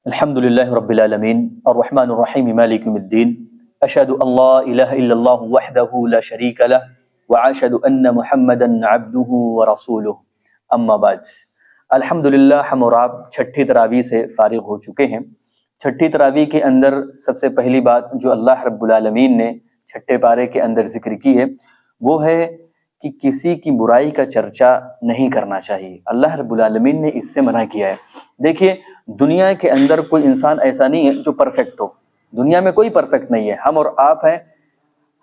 الحمد للہ رب العالمین الرحمن الرحیم مالک یوم الدین اشہد ان لا الہ الا اللہ وحدہ لا شریک لہ واشہد ان محمدا عبدہ ورسولہ اما بعد۔ الحمدللہ ہم اور آپ چھٹی تراویح سے فارغ ہو چکے ہیں۔ چھٹی تراویح کے اندر سب سے پہلی بات جو اللہ رب العالمین نے چھٹے پارے کے اندر ذکر کی ہے وہ ہے کہ کسی کی برائی کا چرچا نہیں کرنا چاہیے۔ اللہ رب العالمین نے اس سے منع کیا ہے۔ دیکھیے دنیا کے اندر کوئی انسان ایسا نہیں ہے جو پرفیکٹ ہو، دنیا میں کوئی پرفیکٹ نہیں ہے، ہم اور آپ ہیں۔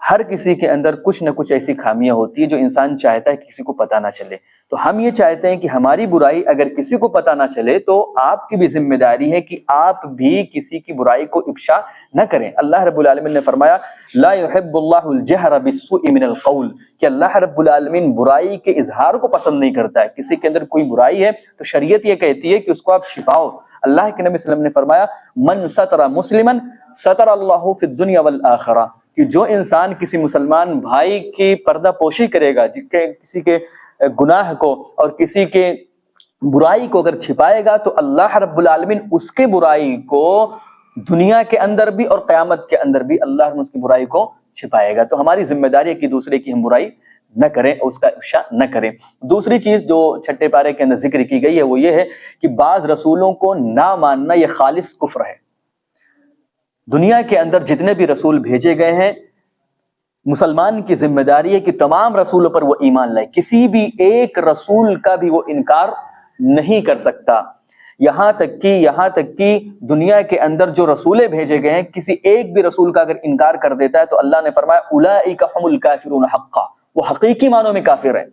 ہر کسی کے اندر کچھ نہ کچھ ایسی خامیاں ہوتی ہے جو انسان چاہتا ہے کہ کسی کو پتہ نہ چلے۔ تو ہم یہ چاہتے ہیں کہ ہماری برائی اگر کسی کو پتہ نہ چلے تو آپ کی بھی ذمہ داری ہے کہ آپ بھی کسی کی برائی کو افشا نہ کریں۔ اللہ رب العالمین نے فرمایا لا يحب اللہ الجہر بالسوء من القول، کہ اللہ رب العالمین برائی کے اظہار کو پسند نہیں کرتا ہے۔ کسی کے اندر کوئی برائی ہے تو شریعت یہ کہتی ہے کہ اس کو آپ چھپاؤ۔ اللہ کے نبی صلی اللہ علیہ وسلم نے فرمایا من ستر مسلما ستر اللہ فی الدنیا والآخرہ، کہ جو انسان کسی مسلمان بھائی کی پردہ پوشی کرے گا، کسی کے گناہ کو اور کسی کے برائی کو اگر چھپائے گا تو اللہ رب العالمین اس کے برائی کو دنیا کے اندر بھی اور قیامت کے اندر بھی اللہ اس کی برائی کو چھپائے گا۔ تو ہماری ذمہ داری ہے کہ دوسرے کی ہم برائی نہ کریں، اس کا افشا نہ کریں۔ دوسری چیز جو چھٹے پارے کے اندر ذکر کی گئی ہے وہ یہ ہے کہ بعض رسولوں کو نہ ماننا یہ خالص کفر ہے۔ دنیا کے اندر جتنے بھی رسول بھیجے گئے ہیں مسلمان کی ذمہ داری ہے کہ تمام رسولوں پر وہ ایمان لائے، کسی بھی ایک رسول کا بھی وہ انکار نہیں کر سکتا۔ یہاں تک کہ دنیا کے اندر جو رسولیں بھیجے گئے ہیں کسی ایک بھی رسول کا اگر انکار کر دیتا ہے تو اللہ نے فرمایا اولئک هم الکافرون حقا، وہ حقیقی معنوں میں کافر ہے۔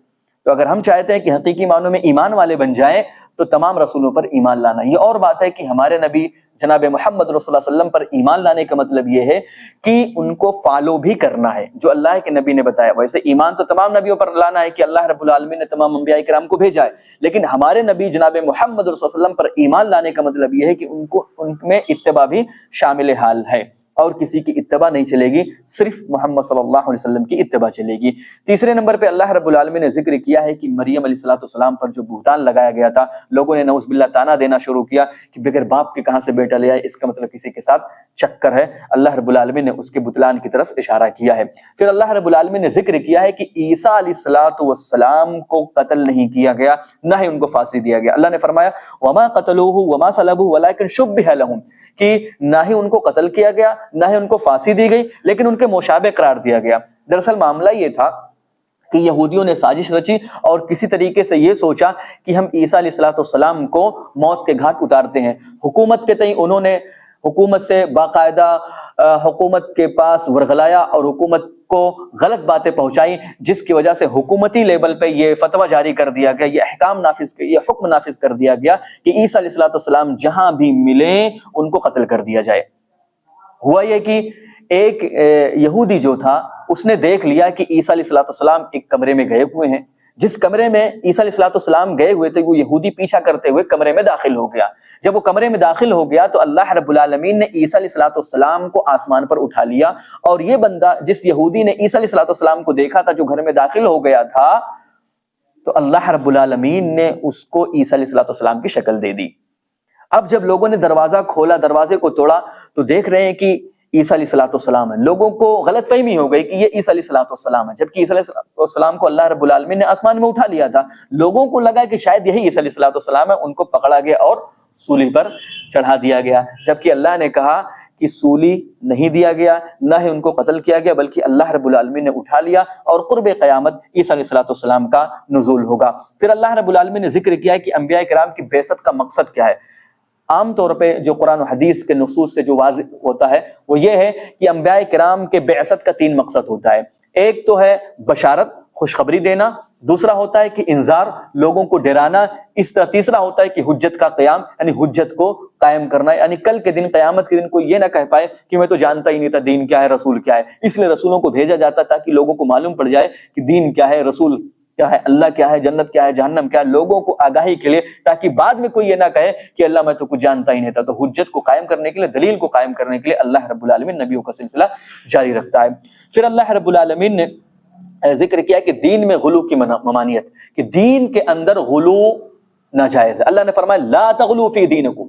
تو اگر ہم چاہتے ہیں کہ حقیقی معنوں میں ایمان والے بن جائیں تو تمام رسولوں پر ایمان لانا۔ یہ اور بات ہے کہ ہمارے نبی جناب محمد رسول اللہ صلی اللہ علیہ وسلم پر ایمان لانے کا مطلب یہ ہے کہ ان کو فالو بھی کرنا ہے جو اللہ کے نبی نے بتایا۔ ویسے ایمان تو تمام نبیوں پر لانا ہے کہ اللہ رب العالمین نے تمام انبیاء کرام کو بھیجا ہے، لیکن ہمارے نبی جناب محمد رسول اللہ علیہ وسلم پر ایمان لانے کا مطلب یہ ہے کہ ان میں اتباع بھی شامل حال ہے، اور کسی کی اتباع نہیں چلے گی، صرف محمد صلی اللہ علیہ وسلم کی اتباع چلے گی۔ تیسرے نمبر پہ اللہ رب العالمین نے ذکر کیا ہے کہ مریم علیہ السلام پر جو بہتان لگایا گیا تھا، لوگوں نے نعوذ باللہ طعنہ دینا شروع کیا کہ بغیر باپ کے کہاں سے بیٹا لیا ہے، اس کا مطلب کسی کے ساتھ چکر ہے۔ اللہ رب العالمین نے اس کے بطلان کی طرف اشارہ کیا ہے۔ پھر اللہ رب العالمین نے ذکر کیا ہے کہ عیسیٰ علیہ السلام کو قتل نہیں کیا گیا، نہ ہی ان کو پھانسی دیا گیا۔ اللہ نے فرمایا وما قتلوه وما صلبوه ولكن شبه لهم، کہ نہ ہی ان کو قتل کیا گیا نہ ہی ان کو پھانسی دی گئی لیکن ان کے مشابہ قرار دیا گیا۔ دراصل معاملہ یہ تھا کہ یہودیوں نے سازش رچی اور کسی طریقے سے یہ سوچا کہ ہم عیسیٰ علیہ السلام کو موت کے گھاٹ اتارتے ہیں۔ حکومت کے تئیں انہوں نے حکومت سے باقاعدہ حکومت کے پاس ورغلایا اور حکومت کو غلط باتیں پہنچائی، جس کی وجہ سے حکومتی لیول پہ یہ فتویٰ جاری کر دیا گیا، یہ حکم نافذ کر دیا گیا کہ عیسیٰ علیہ السلام جہاں بھی ملیں ان کو قتل کر دیا جائے۔ ہوا یہ کہ ایک یہودی جو تھا اس نے دیکھ لیا کہ عیسیٰ علیہ السلام ایک کمرے میں گئے ہوئے ہیں، جس کمرے میں عیسیٰ علیہ السلام گئے ہوئے تھے وہ یہودی پیچھا کرتے ہوئے کمرے میں داخل ہو گیا۔ جب وہ کمرے میں داخل ہو گیا تو اللہ رب العالمین نے عیسیٰ علیہ السلام کو آسمان پر اٹھا لیا، اور یہ بندہ جس یہودی نے عیسیٰ علیہ السلام کو دیکھا تھا جو گھر میں داخل ہو گیا تھا، تو اللہ رب العالمین نے اس کو عیسیٰ علیہ السلام کی شکل دے دی۔ اب جب لوگوں نے دروازہ کھولا، دروازے کو توڑا تو دیکھ رہے ہیں کہ عیسیٰ علیہ السلام ہے۔ لوگوں کو غلط فہمی ہو گئی کہ یہ عیسیٰ علیہ السلام ہے، جبکہ عیسیٰ علیہ السلام کو اللہ رب العالمین نے آسمان میں اٹھا لیا تھا۔ لوگوں کو لگا کہ شاید یہی عیسیٰ علیہ السلام ہے، ان کو پکڑا گیا اور سولی پر چڑھا دیا گیا، جبکہ اللہ نے کہا کہ سولی نہیں دیا گیا نہ ہی ان کو قتل کیا گیا، بلکہ اللہ رب العالمین نے اٹھا لیا، اور قرب قیامت عیسیٰ علیہ السلام کا نزول ہوگا۔ پھر اللہ رب العالمین نے ذکر کیا ہے کہ انبیاء کرام کی بعثت کا مقصد کیا ہے۔ عام طور پہ جو قرآن و حدیث کے نصوص سے جو واضح ہوتا ہے وہ یہ ہے کہ انبیاء کرام کے بعثت کا 3 مقصد ہوتا ہے۔ ایک تو ہے بشارت، خوشخبری دینا، دوسرا ہوتا ہے کہ انذار، لوگوں کو ڈرانا، اس طرح تیسرا ہوتا ہے کہ حجت کا قیام، یعنی حجت کو قائم کرنا، یعنی کل کے دن قیامت کے دن کوئی یہ نہ کہہ پائے کہ میں تو جانتا ہی نہیں تھا دین کیا ہے، رسول کیا ہے۔ اس لیے رسولوں کو بھیجا جاتا تاکہ لوگوں کو معلوم پڑ جائے کہ دین کیا ہے، رسول کیا ہے، اللہ کیا ہے، جنت کیا ہے، جہنم کیا ہے، لوگوں کو آگاہی کے لیے، تاکہ بعد میں کوئی یہ نہ کہے کہ اللہ میں تو کچھ جانتا ہی نہیں تھا۔ تو حجت کو قائم کرنے کے لیے، دلیل کو قائم کرنے کے لیے اللہ رب العالمین نبیوں کا سلسلہ جاری رکھتا ہے۔ پھر اللہ رب العالمین نے ذکر کیا کہ دین میں غلو کی ممانعت، کہ دین کے اندر غلو ناجائز ہے۔ اللہ نے فرمایا لا تغلو فی دینکم،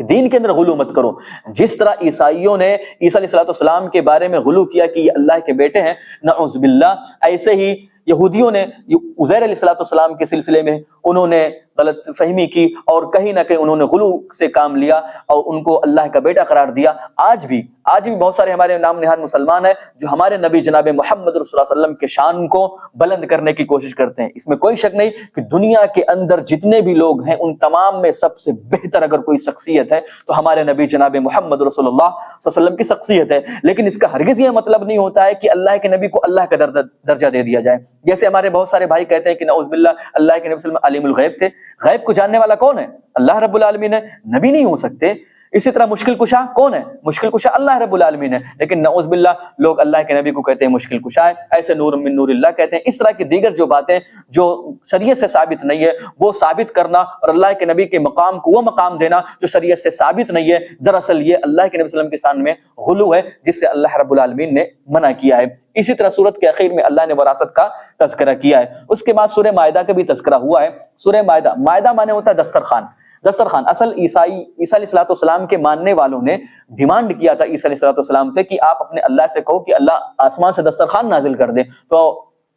کہ دین کے اندر غلو مت کرو. جس طرح عیسائیوں نے عیسیٰ علیہ السلام کے بارے میں غلو کیا کہ یہ اللہ کے بیٹے ہیں نعوذ باللہ، ایسے ہی یہودیوں نے عزیر علیہ السلام کے سلسلے میں انہوں نے غلط فہمی کی اور کہیں نہ کہیں انہوں نے غلو سے کام لیا اور ان کو اللہ کا بیٹا قرار دیا. آج بھی بہت سارے ہمارے نام نہاد مسلمان ہیں جو ہمارے نبی جناب محمد رسول اللہ علیہ وسلم کے شان کو بلند کرنے کی کوشش کرتے ہیں. اس میں کوئی شک نہیں کہ دنیا کے اندر جتنے بھی لوگ ہیں ان تمام میں سب سے بہتر اگر کوئی شخصیت ہے تو ہمارے نبی جناب محمد رسول اللہ صلی اللہ علیہ وسلم کی شخصیت ہے. لیکن اس کا ہرگز یہ مطلب نہیں ہوتا ہے کہ اللہ کے نبی کو اللہ کا درجہ دے دیا جائے. جیسے ہمارے بہت سارے بھائی کہتے ہیں کہ نعوذ باللہ اللہ کے نبی صلی اللہ علیہ وسلم عالم الغیب تھے. غیب کو جاننے والا کون ہے؟ اللہ رب العالمین ہے. نبی نہیں ہو سکتے. اسی طرح مشکل کشا کون ہے؟ مشکل کشا اللہ رب العالمین ہے. لیکن نعوذ باللہ لوگ اللہ کے نبی کو کہتے ہیں مشکل کشا ہے، ایسے نور من نور اللہ کہتے ہیں. اس طرح کی دیگر جو باتیں جو شریعت سے ثابت نہیں ہے وہ ثابت کرنا اور اللہ کے نبی کے مقام کو وہ مقام دینا جو شریعت سے ثابت نہیں ہے، دراصل یہ اللہ کے نبی صلی اللہ علیہ وسلم کے شان میں غلو ہے جس سے اللہ رب العالمین نے منع کیا ہے. اسی طرح سورت کے اخیر میں اللہ نے وراثت کا تذکرہ کیا ہے. اس کے بعد سورہ مائدہ کا بھی تذکرہ ہوا ہے. سورہ مائدہ مانے ہوتا ہے دسترخوان. اصل عیسیٰ علیہ السلام کے ماننے والوں نے ڈیمانڈ کیا تھا عیسیٰ علیہ السلام سے کہ آپ اپنے اللہ سے کہو کہ اللہ آسمان سے دسترخوان نازل کر دے. تو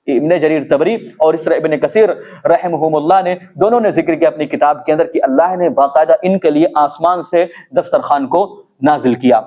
ابن جریر طبری اور اس طرح ابن کثیر رحمہم اللہ نے دونوں نے ذکر کیا اپنی کتاب کے اندر کہ اللہ نے باقاعدہ ان کے لیے آسمان سے دسترخوان کو نازل کیا.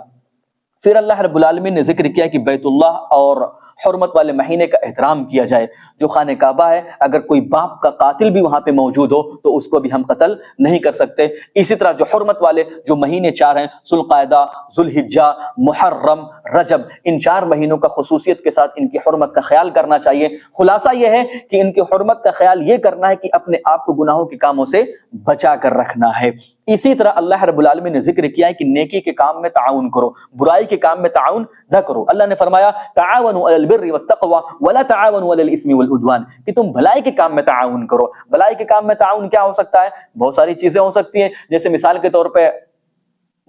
پھر اللہ رب العالمین نے ذکر کیا کہ بیت اللہ اور حرمت والے مہینے کا احترام کیا جائے. جو خانہ کعبہ ہے اگر کوئی باپ کا قاتل بھی وہاں پہ موجود ہو تو اس کو بھی ہم قتل نہیں کر سکتے. اسی طرح جو حرمت والے جو مہینے 4 ہیں ذوالقعدہ، ذوالحجہ، محرم، رجب، ان 4 مہینوں کا خصوصیت کے ساتھ ان کی حرمت کا خیال کرنا چاہیے. خلاصہ یہ ہے کہ ان کی حرمت کا خیال یہ کرنا ہے کہ اپنے آپ کو گناہوں کے کاموں سے بچا کر رکھنا ہے. اسی طرح اللہ رب العالمین نے ذکر کیا ہے کہ نیکی کے کام میں تعاون کرو، برائی کے کام میں تعاون نہ کرو. اللہ نے فرمایا تعاونوا علی البر والتقوى ولا تعاونوا علی الاثم والعدوان، کہ تم بھلائی کے کام میں تعاون کرو. بھلائی کے کام میں تعاون کیا ہو سکتا ہے؟ بہت ساری چیزیں ہو سکتی ہیں. جیسے مثال کے طور پہ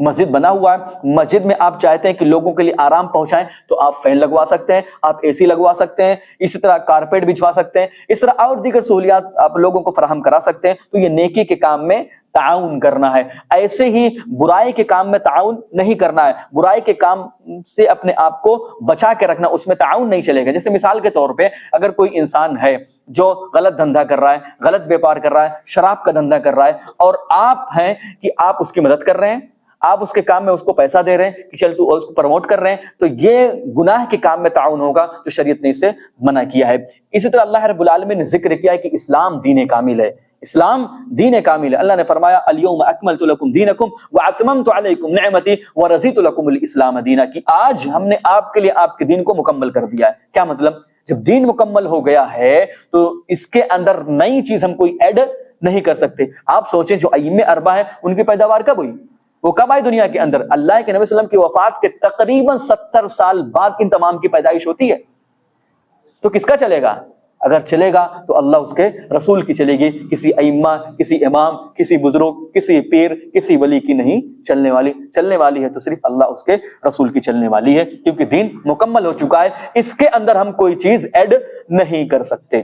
مسجد بنا ہوا ہے، مسجد میں آپ چاہتے ہیں کہ لوگوں کے لیے آرام پہنچائیں تو آپ فین لگوا سکتے ہیں، آپ اے سی لگوا سکتے ہیں، اسی طرح کارپیٹ بچھوا سکتے ہیں، اس طرح اور دیگر سہولیات آپ لوگوں کو فراہم کرا سکتے ہیں. تو یہ نیکی کے کام میں تعاون کرنا ہے. ایسے ہی برائی کے کام میں تعاون نہیں کرنا ہے. برائی کے کام سے اپنے آپ کو بچا کے رکھنا، اس میں تعاون نہیں چلے گا. جیسے مثال کے طور پہ اگر کوئی انسان ہے جو غلط دھندا کر رہا ہے، غلط بیپار کر رہا ہے، شراب کا دھندا کر رہا ہے اور آپ ہیں کہ آپ اس کی مدد کر رہے ہیں، آپ اس کے کام میں اس کو پیسہ دے رہے ہیں کہ چل تو اس کو پروموٹ کر رہے ہیں، تو یہ گناہ کے کام میں تعاون ہوگا جو شریعت نے اسے منع کیا ہے. اسی طرح اللہ رب العالمین نے ذکر کیا ہے کہ اسلام دین کامل ہے. اسلام دین کامل ہے. اللہ نے فرمایا الیوم اکملت لکم دینکم واتممت علیکم نعمتی ورضیت لکم الاسلام دینا، کہ آج ہم نے آپ کے لیے آپ کے دین کو مکمل کر دیا ہے. کیا مطلب؟ جب دین مکمل ہو گیا ہے تو اس کے اندر نئی چیز ہم کوئی ایڈ نہیں کر سکتے. آپ سوچیں جو ائمہ اربعہ ہیں ان کی پیداوار کب ہوئی؟ وہ کب آئے دنیا کے اندر؟ اللہ کے نبی صلی اللہ علیہ وسلم کی وفات کے تقریباً 70 سال بعد ان تمام کی پیدائش ہوتی ہے. تو کس کا چلے گا؟ اگر چلے گا تو اللہ اس کے رسول کی چلے گی. کسی ائمہ، کسی امام، کسی بزرگ، کسی پیر، کسی ولی کی نہیں چلنے والی. چلنے والی ہے تو صرف اللہ اس کے رسول کی چلنے والی ہے، کیونکہ دین مکمل ہو چکا ہے. اس کے اندر ہم کوئی چیز ایڈ نہیں کر سکتے.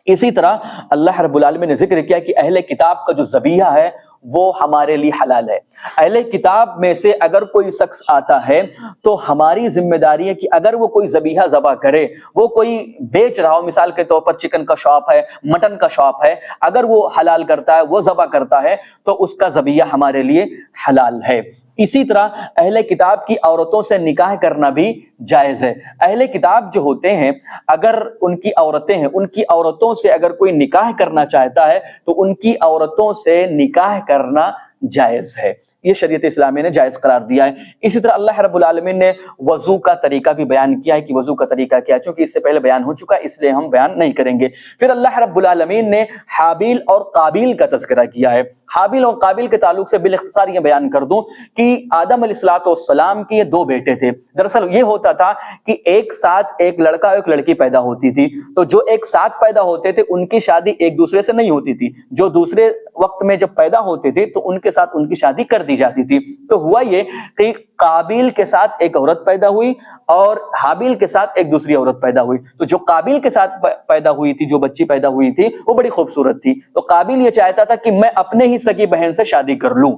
اسی طرح اللہ رب العالمین نے ذکر کیا کہ اہل کتاب کا جو ذبیحہ ہے وہ ہمارے لیے حلال ہے. اہل کتاب میں سے اگر کوئی شخص آتا ہے تو ہماری ذمہ داری ہے کہ اگر وہ کوئی ذبیحہ ذبح کرے، وہ کوئی بیچ رہا ہو، مثال کے طور پر چکن کا شاپ ہے، مٹن کا شاپ ہے، اگر وہ حلال کرتا ہے، وہ ذبح کرتا ہے تو اس کا ذبیحہ ہمارے لیے حلال ہے. اسی طرح اہل کتاب کی عورتوں سے نکاح کرنا بھی جائز ہے. اہل کتاب جو ہوتے ہیں اگر ان کی عورتیں ہیں، ان کی عورتوں سے اگر کوئی نکاح کرنا چاہتا ہے تو ان کی عورتوں سے نکاح کرنا جائز ہے. یہ شریعت اسلامی نے جائز قرار دیا ہے. اسی طرح اللہ رب العالمین نے وضو کا طریقہ بھی بیان کیا ہے کہ وضو کا طریقہ کیا ہے، چونکہ اس سے پہلے بیان ہو چکا ہے اس لیے ہم بیان نہیں کریں گے. پھر اللہ رب العالمین نے حابیل اور قابیل کا تذکرہ کیا ہے. حابیل اور قابیل کے تعلق سے بالاختصار یہ بیان کر دوں کہ آدم علیہ السلام کے 2 بیٹے تھے. دراصل یہ ہوتا تھا کہ ایک ساتھ ایک لڑکا اور ایک لڑکی پیدا ہوتی تھی، تو جو ایک ساتھ پیدا ہوتے تھے ان کی شادی ایک دوسرے سے نہیں ہوتی تھی. جو دوسرے وقت میں جب پیدا ہوتے تھے تو ان کے ساتھ ان کی شادی کر دی جاتی تھی. تو ہوا یہ کہ قابیل کے ساتھ ایک عورت پیدا ہوئی اور حابیل کے ساتھ ایک دوسری عورت پیدا ہوئی. تو جو قابیل کے ساتھ پیدا ہوئی تھی، جو بچی پیدا ہوئی تھی، وہ بڑی خوبصورت تھی. تو قابیل یہ چاہتا تھا کہ میں اپنے ہی سگی بہن سے شادی کر لوں.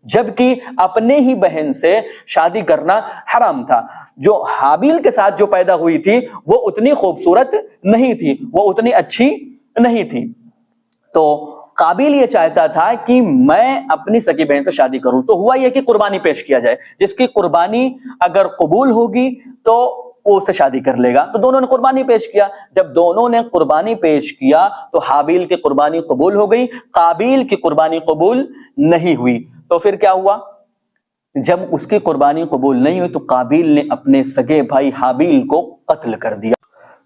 جبکہ اپنے ہی بہن سے شادی کرنا حرام تھا۔ جو حابیل کے ساتھ جو پیدا ہوئی تھی وہ اتنی خوبصورت نہیں تھی، وہ اتنی اچھی نہیں تھی۔ تو قابیل یہ چاہتا تھا کہ میں اپنی سکی بہن سے شادی کروں، تو ہوا یہ کہ قربانی پیش کیا جائے، جس کی قربانی اگر قبول ہوگی تو وہ اس سے شادی کر لے گا۔ تو دونوں نے قربانی پیش کیا، جب دونوں نے قربانی پیش کیا تو حابیل کی قربانی قبول ہو گئی، قابیل کی قربانی قبول نہیں ہوئی۔ تو پھر کیا ہوا؟ جب اس کی قربانی قبول نہیں ہوئی تو قابیل نے اپنے سگے بھائی حابیل کو قتل کر دیا۔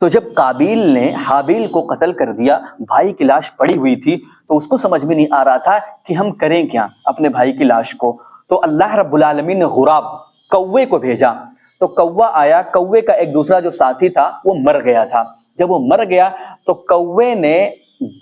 تو جب قابیل نے حابیل کو قتل کر دیا، بھائی کی لاش پڑی ہوئی تھی، تو اس کو سمجھ میں نہیں آ رہا تھا کہ ہم کریں کیا اپنے بھائی کی لاش کو۔ تو اللہ رب العالمین نے غراب، کوے کو بھیجا، تو کوا آیا۔ کوے کا ایک دوسرا جو ساتھی تھا وہ مر گیا تھا۔ جب وہ مر گیا تو کوے نے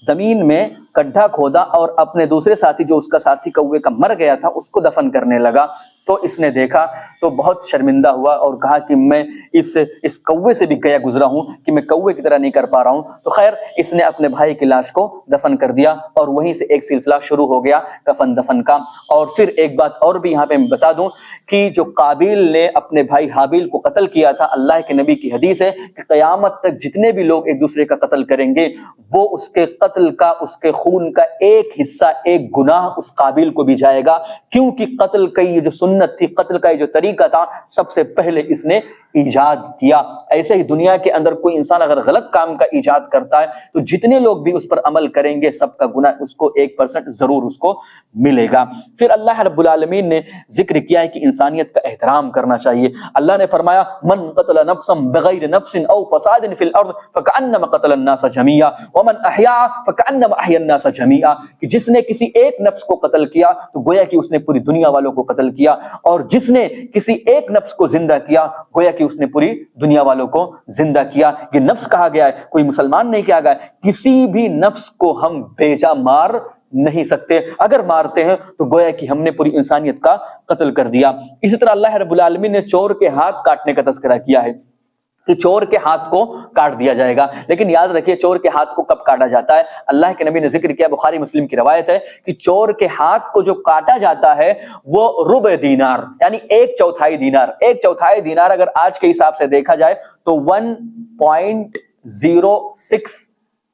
زمین میں گڈھا کھودا اور اپنے دوسرے ساتھی جو اس کا ساتھی کوے کا مر گیا تھا اس کو دفن کرنے لگا۔ تو اس نے دیکھا تو بہت شرمندہ ہوا اور کہا کہ میں اس کوے سے بھی گیا گزرا ہوں کہ میں کوے کی طرح نہیں کر پا رہا ہوں۔ تو خیر اس نے اپنے بھائی کی لاش کو دفن کر دیا اور وہیں سے ایک سلسلہ شروع ہو گیا کفن دفن کا۔ اور پھر ایک بات اور بھی یہاں پہ میں بتا دوں کہ جو قابیل نے اپنے بھائی حابیل کو قتل کیا تھا، اللہ کے نبی کی حدیث ہے کہ قیامت تک جتنے بھی لوگ ایک دوسرے کا قتل کریں گے وہ اس کے قتل کا، اس کے خون کا ایک حصہ، ایک گناہ اس قابیل کو بھی جائے گا، کیونکہ قتل کا یہ جو سنت تھی، قتل کا یہ جو طریقہ تھا، سب سے پہلے اس نے ایجاد کیا۔ ایسے ہی دنیا کے اندر کوئی انسان اگر غلط کام کا ایجاد کرتا ہے تو جتنے لوگ بھی اس پر عمل کریں گے سب کا گناہ اس کو 1% ضرور اس کو ملے گا۔ پھر اللہ رب العالمین نے ذکر کیا ہے کہ انسانیت کا احترام کرنا چاہیے۔ اللہ نے فرمایا من قتل نفسا بغیر نفس او فساد فی الارض فکأنما قتل الناس جميعا ومن احیاها فکأنما احیا الناس جميعا، کہ جس نے کسی ایک نفس کو قتل کیا تو گویا کہ اس نے پوری دنیا والوں کو قتل کیا، اور جس نے کسی ایک نفس کو زندہ کیا گویا کہ اس نے پوری دنیا والوں کو زندہ کیا۔ یہ نفس کہا گیا ہے، کوئی مسلمان نہیں کہا گیا ہے۔ کسی بھی نفس کو ہم بیجا مار نہیں سکتے، اگر مارتے ہیں تو گویا کہ ہم نے پوری انسانیت کا قتل کر دیا۔ اسی طرح اللہ رب العالمین نے چور کے ہاتھ کاٹنے کا تذکرہ کیا ہے کہ چور کے ہاتھ کو کاٹ دیا جائے گا، لیکن یاد رکھیے چور کے ہاتھ کو کب کاٹا جاتا ہے۔ اللہ کے نبی نے ذکر کیا، بخاری مسلم کی روایت ہے کہ چور کے ہاتھ کو جو کاٹا جاتا ہے وہ ربع دینار یعنی 1/4 دینار، 1/4 دینار اگر آج کے حساب سے دیکھا جائے تو 1.06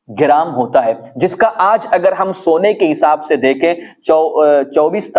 گرام ہوتا ہے، جس کا آج اگر ہم سونے کے حساب سے دیکھیں 23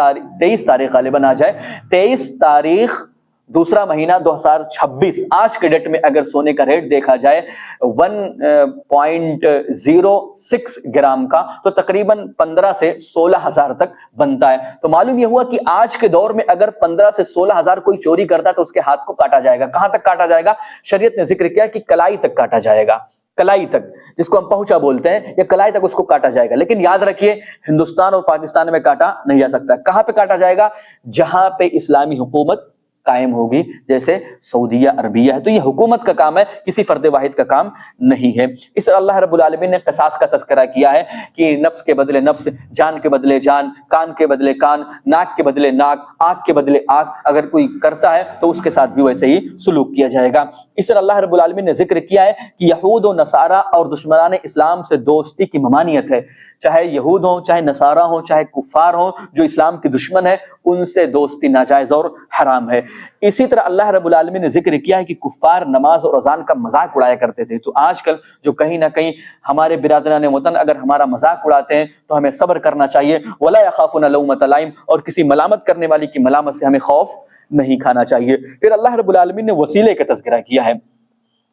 تاریخ غالباً آ جائے، 23 تاریخ دوسرا مہینہ 2026، آج کے ڈیٹ میں اگر سونے کا ریٹ دیکھا جائے 1.06 گرام کا تو تقریباً 15 سے 16 ہزار تک بنتا ہے۔ تو معلوم یہ ہوا کہ آج کے دور میں اگر 15 سے 16 ہزار کوئی چوری کرتا ہے تو اس کے ہاتھ کو کاٹا جائے گا۔ کہاں تک کاٹا جائے گا؟ شریعت نے ذکر کیا کہ کلائی تک کاٹا جائے گا، کلائی تک، جس کو ہم پہنچا بولتے ہیں، یا کلائی تک اس کو کاٹا جائے گا۔ لیکن یاد رکھیے ہندوستان اور پاکستان میں کاٹا نہیں جا سکتا۔ کہاں پہ کاٹا جائے گا؟ جہاں پہ اسلامی حکومت قائم ہوگی، جیسے سعودیہ عربیہ ہے۔ تو یہ حکومت کا کام ہے، کسی فرد واحد کا کام نہیں ہے۔ اس طرح اللہ رب العالمین نے قصاص کا تذکرہ کیا ہے کہ نفس کے بدلے نفس، جان کے بدلے جان، کان کے بدلے کان، ناک کے بدلے ناک، آنکھ کے بدلے آنکھ، اگر کوئی کرتا ہے تو اس کے ساتھ بھی ویسے ہی سلوک کیا جائے گا۔ اس طرح اللہ رب العالمین نے ذکر کیا ہے کہ یہود و نصارہ اور دشمنان اسلام سے دوستی کی ممانعت ہے، چاہے یہود ہوں، چاہے نصارہ ہوں، چاہے کفار ہوں، جو اسلام کے دشمن ہے ان سے دوستی ناجائز اور حرام ہے۔ اسی طرح اللہ رب العالمین نے ذکر کیا ہے کہ کفار نماز اور اذان کا مذاق اڑایا کرتے تھے۔ تو آج کل جو کہیں نہ کہیں ہمارے برادران وطن اگر ہمارا مذاق اڑاتے ہیں تو ہمیں صبر کرنا چاہیے، ولا یخافون لومۃ لائم، اور کسی ملامت کرنے والی کی ملامت سے ہمیں خوف نہیں کھانا چاہیے۔ پھر اللہ رب العالمین نے وسیلے کا تذکرہ کیا ہے۔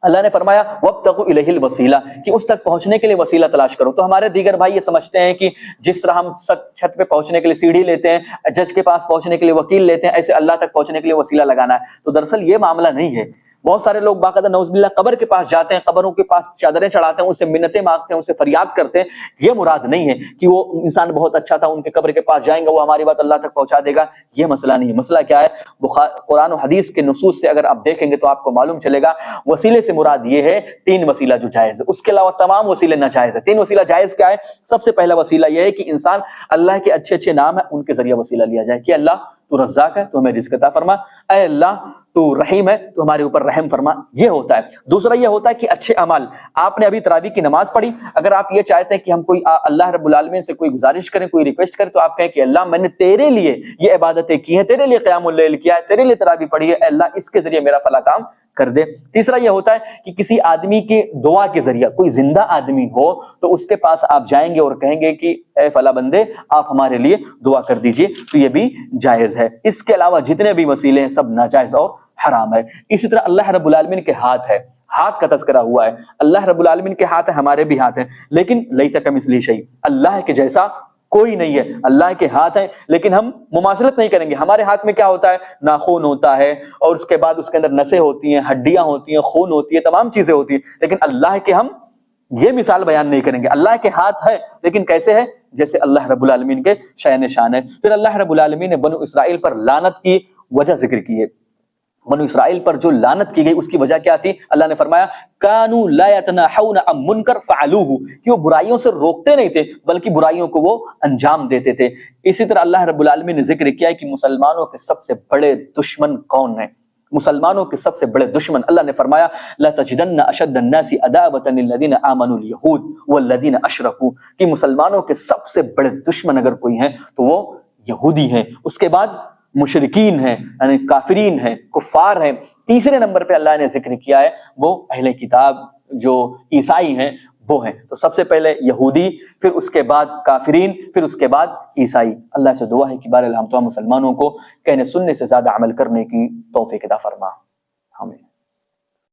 اللہ نے فرمایا وابتغوا الیہ الوسیلہ، کہ اس تک پہنچنے کے لیے وسیلہ تلاش کرو۔ تو ہمارے دیگر بھائی یہ سمجھتے ہیں کہ جس طرح ہم چھت پہ پہنچنے کے لیے سیڑھی لیتے ہیں، جج کے پاس پہنچنے کے لیے وکیل لیتے ہیں، ایسے اللہ تک پہنچنے کے لیے وسیلہ لگانا ہے۔ تو دراصل یہ معاملہ نہیں ہے۔ بہت سارے لوگ باقاعدہ نعوذ باللہ قبر کے پاس جاتے ہیں، قبروں کے پاس چادریں چڑھاتے ہیں، ان سے منتیں مانگتے ہیں، ان سے فریاد کرتے ہیں۔ یہ مراد نہیں ہے کہ وہ انسان بہت اچھا تھا، ان کے قبر کے پاس جائیں گے وہ ہماری بات اللہ تک پہنچا دے گا، یہ مسئلہ نہیں ہے۔ مسئلہ کیا ہے؟ قرآن و حدیث کے نصوص سے اگر آپ دیکھیں گے تو آپ کو معلوم چلے گا وسیلے سے مراد یہ ہے 3 وسیلہ جو جائز ہے، اس کے علاوہ تمام وسیلے ناجائز ہیں۔ 3 وسیلہ جائز کیا ہے؟ سب سے پہلا وسیلہ یہ ہے کہ انسان اللہ کے اچھے اچھے نام ہیں ان کے ذریعے وسیلہ لیا جائے کہ اللہ تو رزاق ہے، تو ہمیں رزق عطا فرما، اے اللہ تو رحیم ہے تو ہمارے اوپر رحم فرما، یہ ہوتا ہے۔ دوسرا یہ ہوتا ہے کہ اچھے اعمال، آپ نے ابھی تراویح کی نماز پڑھی، اگر آپ یہ چاہتے ہیں کہ ہم کوئی اللہ رب العالمین سے کوئی گزارش کریں، کوئی ریکویسٹ کریں، تو آپ کہیں کہ اللہ میں نے تیرے لیے یہ عبادتیں کی ہیں، تیرے لیے قیام اللیل کیا ہے، تیرے لیے تراویح پڑھی ہے، اے اللہ اس کے ذریعے میرا فلاں کام کر دے۔ تیسرا یہ ہوتا ہے کہ کسی آدمی کی دعا کے ذریعہ، کوئی زندہ آدمی ہو تو اس کے پاس آپ جائیں گے اور کہیں گے کہ اے فلاں بندے آپ ہمارے لیے دعا کر دیجئے، تو یہ بھی جائز ہے۔ اس کے علاوہ جتنے بھی وسیلے ہیں سب ناجائز اور حرام ہے۔ اسی طرح اللہ رب العالمین کے ہاتھ ہے، ہاتھ کا تذکرہ ہوا ہے، اللہ رب العالمین کے ہاتھ ہے، ہمارے بھی ہاتھ ہیں، لیکن لیس کمثلہ شیء، اللہ کے جیسا کوئی نہیں ہے۔ اللہ کے ہاتھ ہیں لیکن ہم مماثلت نہیں کریں گے۔ ہمارے ہاتھ میں کیا ہوتا ہے؟ ناخن ہوتا ہے، اور اس کے بعد اس کے اندر نسیں ہوتی ہیں، ہڈیاں ہوتی ہیں، خون ہوتی ہے، تمام چیزیں ہوتی ہیں، لیکن اللہ کے ہم یہ مثال بیان نہیں کریں گے۔ اللہ کے ہاتھ ہے لیکن کیسے ہے؟ جیسے اللہ رب العالمین کے شأن شان ہے۔ پھر اللہ رب العالمین نے بنو اسرائیل پر لعنت کی وجہ ذکر کی ہے۔ بنو اسرائیل پر جو لعنت کی گئی اس کی وجہ کیا تھی؟ اللہ نے فرمایا کانوا لا يتناهون عن منکر فعلوه، کہ وہ برائیوں سے روکتے نہیں تھے بلکہ برائیوں کو وہ انجام دیتے تھے۔ اسی طرح اللہ رب العالمین نے ذکر کیا ہے کہ مسلمانوں کے سب سے بڑے دشمن کون ہیں؟ مسلمانوں کے سب سے بڑے دشمن، اللہ نے فرمایا لَتَجِدَنَّ أَشَدَّ النَّاسِ عَدَاوَةً لِلَّذِينَ آمَنُوا الْيَهُودُ وَالَّذِينَ أَشْرَكُوا، کہ مسلمانوں کے سب سے بڑے دشمن اگر کوئی ہیں تو وہ یہودی ہیں، اس کے بعد مشرکین ہیں یعنی کافرین ہیں، کفار ہیں، تیسرے نمبر پہ اللہ نے ذکر کیا ہے وہ اہل کتاب جو عیسائی ہیں وہ ہیں۔ تو سب سے پہلے یہودی، پھر اس کے بعد کافرین، پھر اس کے بعد عیسائی۔ اللہ سے دعا ہے کہ بہرحال ہم تمام مسلمانوں کو کہنے سننے سے زیادہ عمل کرنے کی توفیق عطا فرما۔ آمین۔